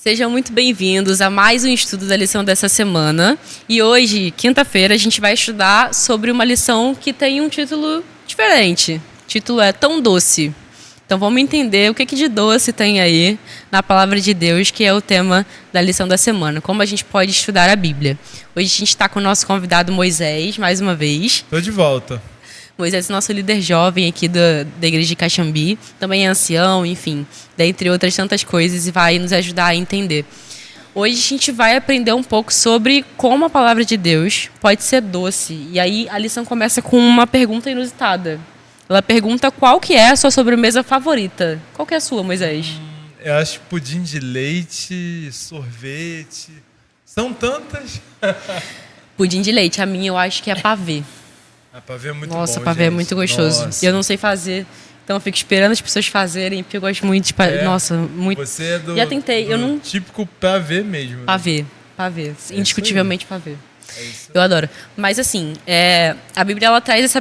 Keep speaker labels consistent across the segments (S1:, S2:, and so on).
S1: Sejam muito bem-vindos a mais um estudo da lição dessa semana. E hoje, quinta-feira, a gente vai estudar sobre uma lição que tem um título diferente. O título é Tão Doce. Então vamos entender o que de doce tem aí na palavra de Deus, que é o tema da lição da semana. Como a gente pode estudar a Bíblia. Hoje a gente está com o nosso convidado Moisés, mais uma vez.
S2: Estou de volta.
S1: Moisés é nosso líder jovem aqui da igreja de Caxambi, também é ancião, enfim, dentre outras tantas coisas, e vai nos ajudar a entender. Hoje a gente vai aprender um pouco sobre como a palavra de Deus pode ser doce. E aí a lição começa com uma pergunta inusitada. Ela pergunta qual que é a sua sobremesa favorita. Qual que é a sua, Moisés?
S2: Eu acho pudim de leite, sorvete, são tantas.
S1: Pudim de leite, a minha eu acho que é pavê.
S2: A pavê é muito bom,
S1: Nossa, pavê
S2: gente.
S1: é muito gostoso.
S2: Nossa.
S1: Eu não sei fazer, então eu fico esperando as pessoas fazerem, porque eu gosto muito de pavê. Nossa, muito.
S2: Você é do,
S1: Já tentei, eu não...
S2: típico pavê mesmo. Né?
S1: Pavê. Indiscutivelmente pavê.
S2: É isso.
S1: Eu adoro. Mas assim, a Bíblia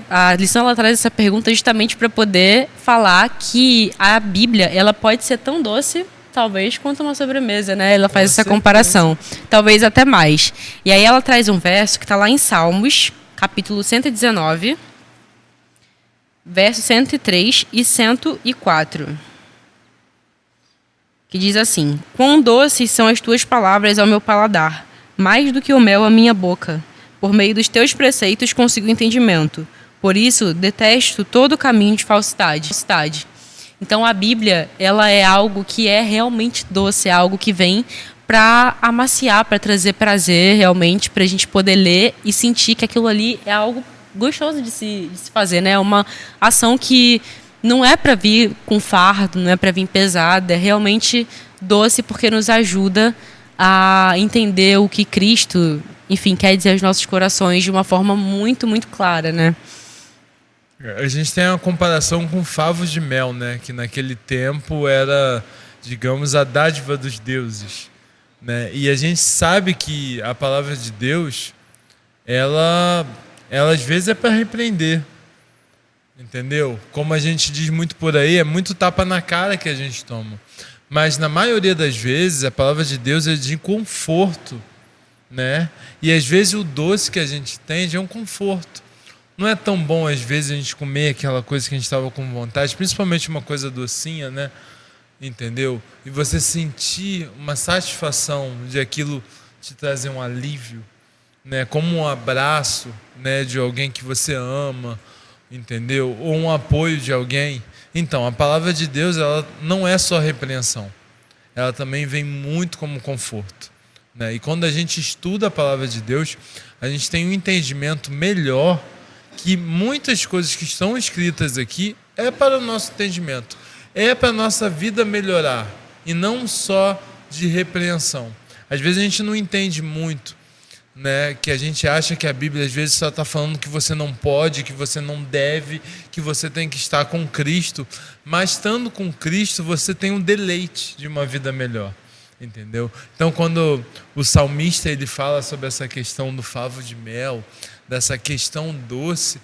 S1: a lição ela traz essa pergunta justamente para poder falar que a Bíblia ela pode ser tão doce, talvez, quanto uma sobremesa, né? Ela faz essa comparação, talvez até mais. E aí ela traz um verso que está lá em Salmos, capítulo 119, versos 103 e 104. Que diz assim: Quão doces são as tuas palavras ao meu paladar, mais do que o mel à minha boca. Por meio dos teus preceitos consigo entendimento. Por isso, detesto todo caminho de falsidade. Então, a Bíblia, ela é algo que é realmente doce, é algo que vem para amaciar, para trazer prazer realmente, para a gente poder ler e sentir que aquilo ali é algo gostoso de se fazer, né? É uma ação que não é para vir com fardo, não é para vir pesada, é realmente doce porque nos ajuda a entender o que Cristo, enfim, quer dizer aos nossos corações de uma forma muito, muito clara, né?
S2: A gente tem uma comparação com favos de mel, né? Que naquele tempo era, digamos, a dádiva dos deuses. Né? E a gente sabe que a palavra de Deus, ela às vezes é para repreender, entendeu? Como a gente diz muito por aí, é muito tapa na cara que a gente toma. Mas na maioria das vezes a palavra de Deus é de conforto, né? E às vezes o doce que a gente tem é um conforto. Não é tão bom às vezes a gente comer aquela coisa que a gente estava com vontade, principalmente uma coisa docinha, né? Entendeu? E você sentir uma satisfação de aquilo te trazer um alívio, né? Como um abraço, né? De alguém que você ama, entendeu? Ou um apoio de alguém. Então, a palavra de Deus, ela não é só repreensão. Ela também vem muito como conforto, né? E quando a gente estuda a palavra de Deus, a gente tem um entendimento melhor que muitas coisas que estão escritas aqui é para o nosso entendimento. É para a nossa vida melhorar e não só de repreensão. Às vezes a gente não entende muito, né? Que a gente acha que a Bíblia às vezes só está falando que você não pode, que você não deve, que você tem que estar com Cristo. Mas estando com Cristo você tem um deleite de uma vida melhor, entendeu? Então quando o salmista ele fala sobre essa questão do favo de mel, dessa questão doce,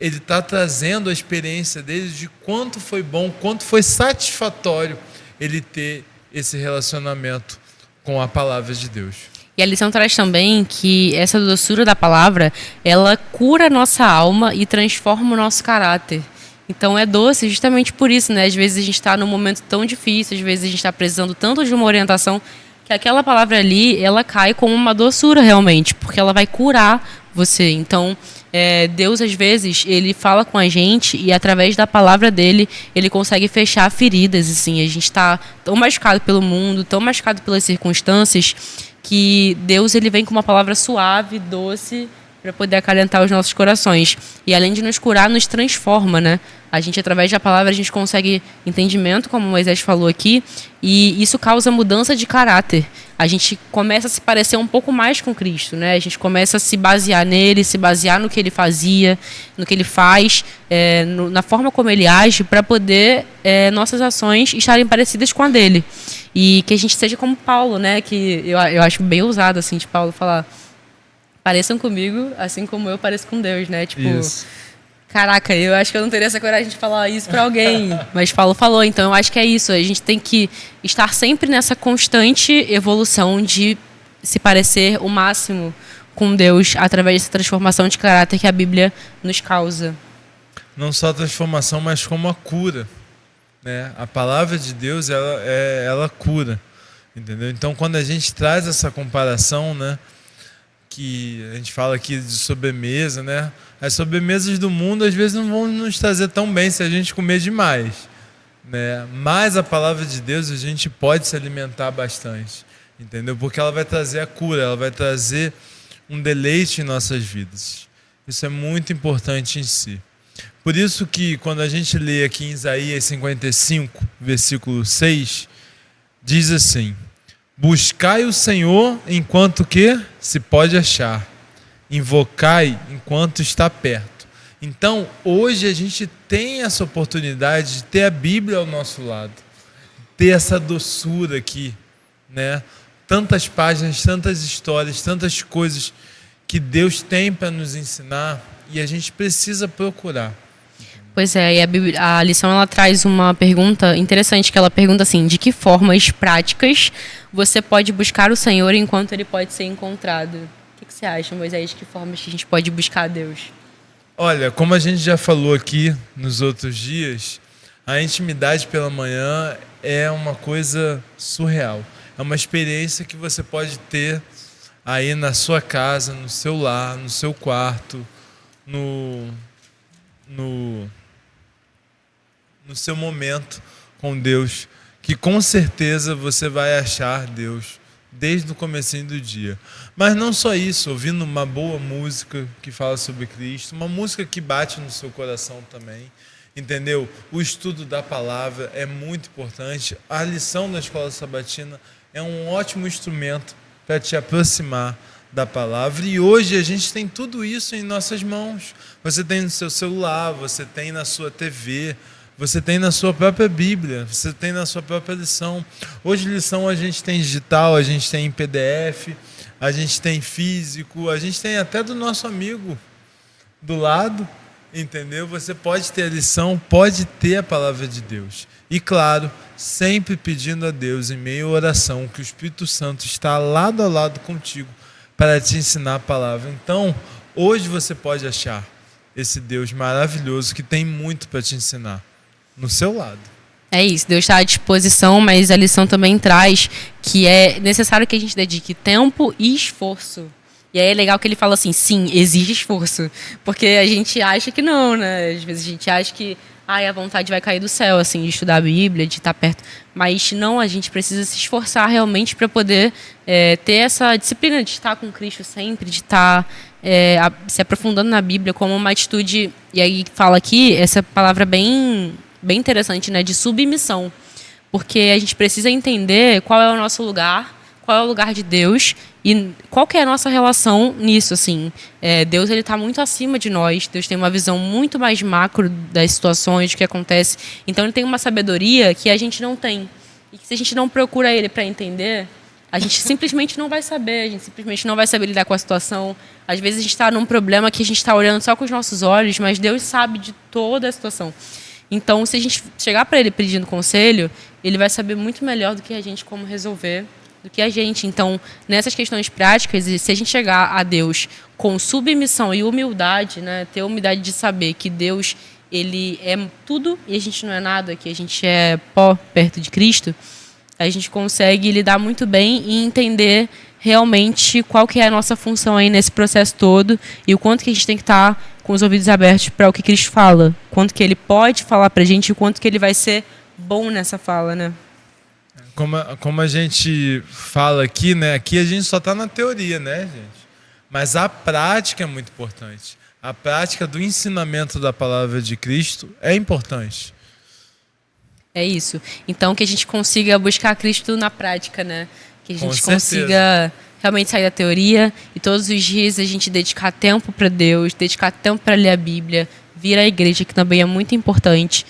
S2: ele está trazendo a experiência dele de quanto foi bom, quanto foi satisfatório ele ter esse relacionamento com a palavra de Deus.
S1: E a lição traz também que essa doçura da palavra, ela cura a nossa alma e transforma o nosso caráter. Então é doce justamente por isso, né? Às vezes a gente está num momento tão difícil, às vezes a gente está precisando tanto de uma orientação, que aquela palavra ali, ela cai como uma doçura realmente, porque ela vai curar você. Então, Deus, às vezes, ele fala com a gente e, através da palavra dele, ele consegue fechar feridas. Assim, a gente está tão machucado pelo mundo, tão machucado pelas circunstâncias, que Deus ele vem com uma palavra suave, doce, para poder acalentar os nossos corações. E, além de nos curar, nos transforma, né? A gente, através da palavra, a gente consegue entendimento, como Moisés falou aqui, e isso causa mudança de caráter. A gente começa a se parecer um pouco mais com Cristo, né? A gente começa a se basear nele, se basear no que ele fazia, no que ele faz, na forma como ele age, para poder nossas ações estarem parecidas com a dele. E que a gente seja como Paulo, né? Que eu acho bem ousado, assim, de Paulo falar: pareçam comigo, assim como eu pareço com Deus, né? Tipo,
S2: isso.
S1: Caraca, eu acho que eu não teria essa coragem de falar isso pra alguém. Mas Paulo falou, então eu acho que é isso. A gente tem que estar sempre nessa constante evolução de se parecer o máximo com Deus através dessa transformação de caráter que a Bíblia nos causa.
S2: Não só a transformação, mas como a cura, né? A palavra de Deus, ela cura, entendeu? Então, quando a gente traz essa comparação, né, que a gente fala aqui de sobremesa, né? As sobremesas do mundo às vezes não vão nos trazer tão bem se a gente comer demais, né? Mas a palavra de Deus a gente pode se alimentar bastante, entendeu? Porque ela vai trazer a cura, ela vai trazer um deleite em nossas vidas. Isso é muito importante em si. Por isso que quando a gente lê aqui em Isaías 55, versículo 6, diz assim: buscai o Senhor enquanto que se pode achar, invocai enquanto está perto. Então, hoje a gente tem essa oportunidade de ter a Bíblia ao nosso lado, ter essa doçura aqui, né? Tantas páginas, tantas histórias, tantas coisas que Deus tem para nos ensinar e a gente precisa procurar.
S1: Pois é, e a lição ela traz uma pergunta interessante, que ela pergunta assim: de que formas práticas você pode buscar o Senhor enquanto Ele pode ser encontrado? O que você acha, Moisés? De que formas que a gente pode buscar a Deus?
S2: Olha, como a gente já falou aqui nos outros dias, a intimidade pela manhã é uma coisa surreal. É uma experiência que você pode ter aí na sua casa, no seu lar, no seu quarto, no seu momento com Deus, que com certeza você vai achar Deus desde o comecinho do dia. Mas não só isso, ouvindo uma boa música que fala sobre Cristo, uma música que bate no seu coração também, entendeu? O estudo da palavra é muito importante. A lição da escola sabatina é um ótimo instrumento para te aproximar da palavra, e hoje a gente tem tudo isso em nossas mãos. Você tem no seu celular, você tem na sua TV, você tem na sua própria Bíblia, você tem na sua própria lição. Hoje lição a gente tem digital, a gente tem em PDF, a gente tem físico, a gente tem até do nosso amigo do lado, entendeu? Você pode ter a lição, pode ter a palavra de Deus. E claro, sempre pedindo a Deus em meio à oração, que o Espírito Santo está lado a lado contigo para te ensinar a palavra. Então, hoje você pode achar esse Deus maravilhoso que tem muito para te ensinar no seu lado.
S1: É isso, Deus está à disposição, mas a lição também traz que é necessário que a gente dedique tempo e esforço. E aí é legal que ele fala assim: sim, exige esforço. Porque a gente acha que não, né? Às vezes a gente acha que a vontade vai cair do céu, assim, de estudar a Bíblia, de estar perto. Mas não, a gente precisa se esforçar realmente para poder ter essa disciplina de estar com Cristo sempre, de estar se aprofundando na Bíblia como uma atitude. E aí fala aqui essa palavra bem interessante, né, de submissão, porque a gente precisa entender qual é o nosso lugar, qual é o lugar de Deus e qual que é a nossa relação nisso, assim. Deus, ele está muito acima de nós, Deus tem uma visão muito mais macro das situações, do que acontece, então ele tem uma sabedoria que a gente não tem, e que se a gente não procura ele para entender, a gente simplesmente não vai saber, a gente simplesmente não vai saber lidar com a situação. Às vezes a gente está num problema que a gente está olhando só com os nossos olhos, mas Deus sabe de toda a situação. Então, se a gente chegar para ele pedindo conselho, ele vai saber muito melhor do que a gente como resolver, do que a gente. Então, nessas questões práticas, se a gente chegar a Deus com submissão e humildade, né, ter a humildade de saber que Deus, ele é tudo e a gente não é nada, que a gente é pó perto de Cristo, a gente consegue lidar muito bem e entender realmente qual que é a nossa função aí nesse processo todo e o quanto que a gente tem que estar com os ouvidos abertos para o que Cristo fala, quanto que ele pode falar para a gente e o quanto que ele vai ser bom nessa fala, né?
S2: Como a gente fala aqui, né? Aqui a gente só está na teoria, né, gente? Mas a prática é muito importante. A prática do ensinamento da palavra de Cristo é importante.
S1: É isso. Então, que a gente consiga buscar Cristo na prática, né? Que a gente
S2: Com certeza.
S1: consiga realmente sair da teoria e todos os dias a gente dedicar tempo para Deus, dedicar tempo para ler a Bíblia, vir à igreja, que também é muito importante,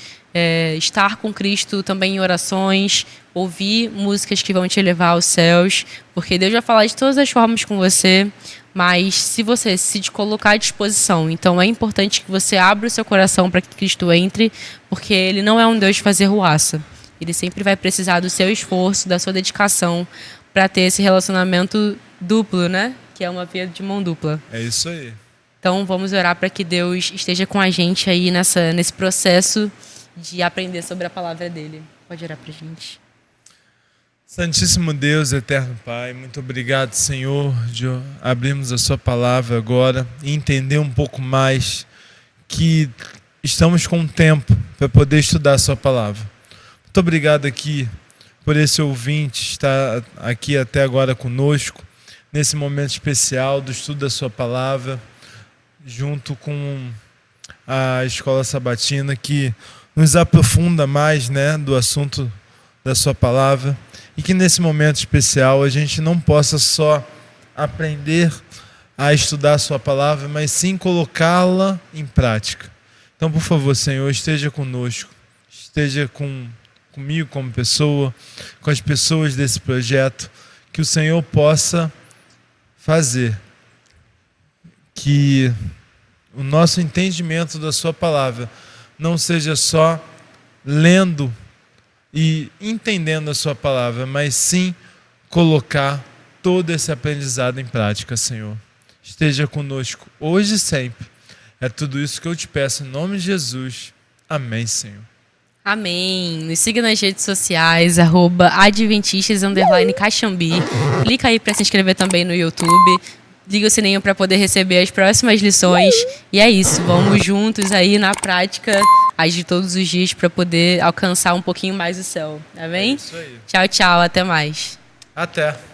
S1: estar com Cristo também em orações, ouvir músicas que vão te levar aos céus, porque Deus vai falar de todas as formas com você, mas se você se colocar à disposição, então é importante que você abra o seu coração para que Cristo entre, porque Ele não é um Deus de fazer ruaça. Ele sempre vai precisar do seu esforço, da sua dedicação para ter esse relacionamento duplo, né? Que é uma via de mão dupla.
S2: É isso aí.
S1: Então vamos orar para que Deus esteja com a gente aí nesse processo de aprender sobre a palavra dele. Pode orar para a gente.
S2: Santíssimo Deus, eterno Pai, muito obrigado, Senhor, de abrirmos a sua palavra agora e entender um pouco mais que estamos com tempo para poder estudar a sua palavra. Muito obrigado aqui por esse ouvinte estar aqui até agora conosco, nesse momento especial do estudo da sua palavra, junto com a Escola Sabatina, que nos aprofunda mais, né, do assunto da sua palavra, e que nesse momento especial a gente não possa só aprender a estudar a sua palavra, mas sim colocá-la em prática. Então, por favor, Senhor, esteja conosco, esteja comigo como pessoa, com as pessoas desse projeto, que o Senhor possa fazer que o nosso entendimento da sua palavra não seja só lendo e entendendo a sua palavra, mas sim colocar todo esse aprendizado em prática, Senhor. Esteja conosco hoje e sempre. É tudo isso que eu te peço em nome de Jesus. Amém, Senhor.
S1: Amém. Nos siga nas redes sociais, @adventistas_caxambi. Clica aí para se inscrever também no YouTube. Liga o sininho para poder receber as próximas lições. E é isso, vamos juntos aí na prática, agir todos os dias para poder alcançar um pouquinho mais o céu. Amém?
S2: É isso aí.
S1: Tchau, tchau, até mais.
S2: Até.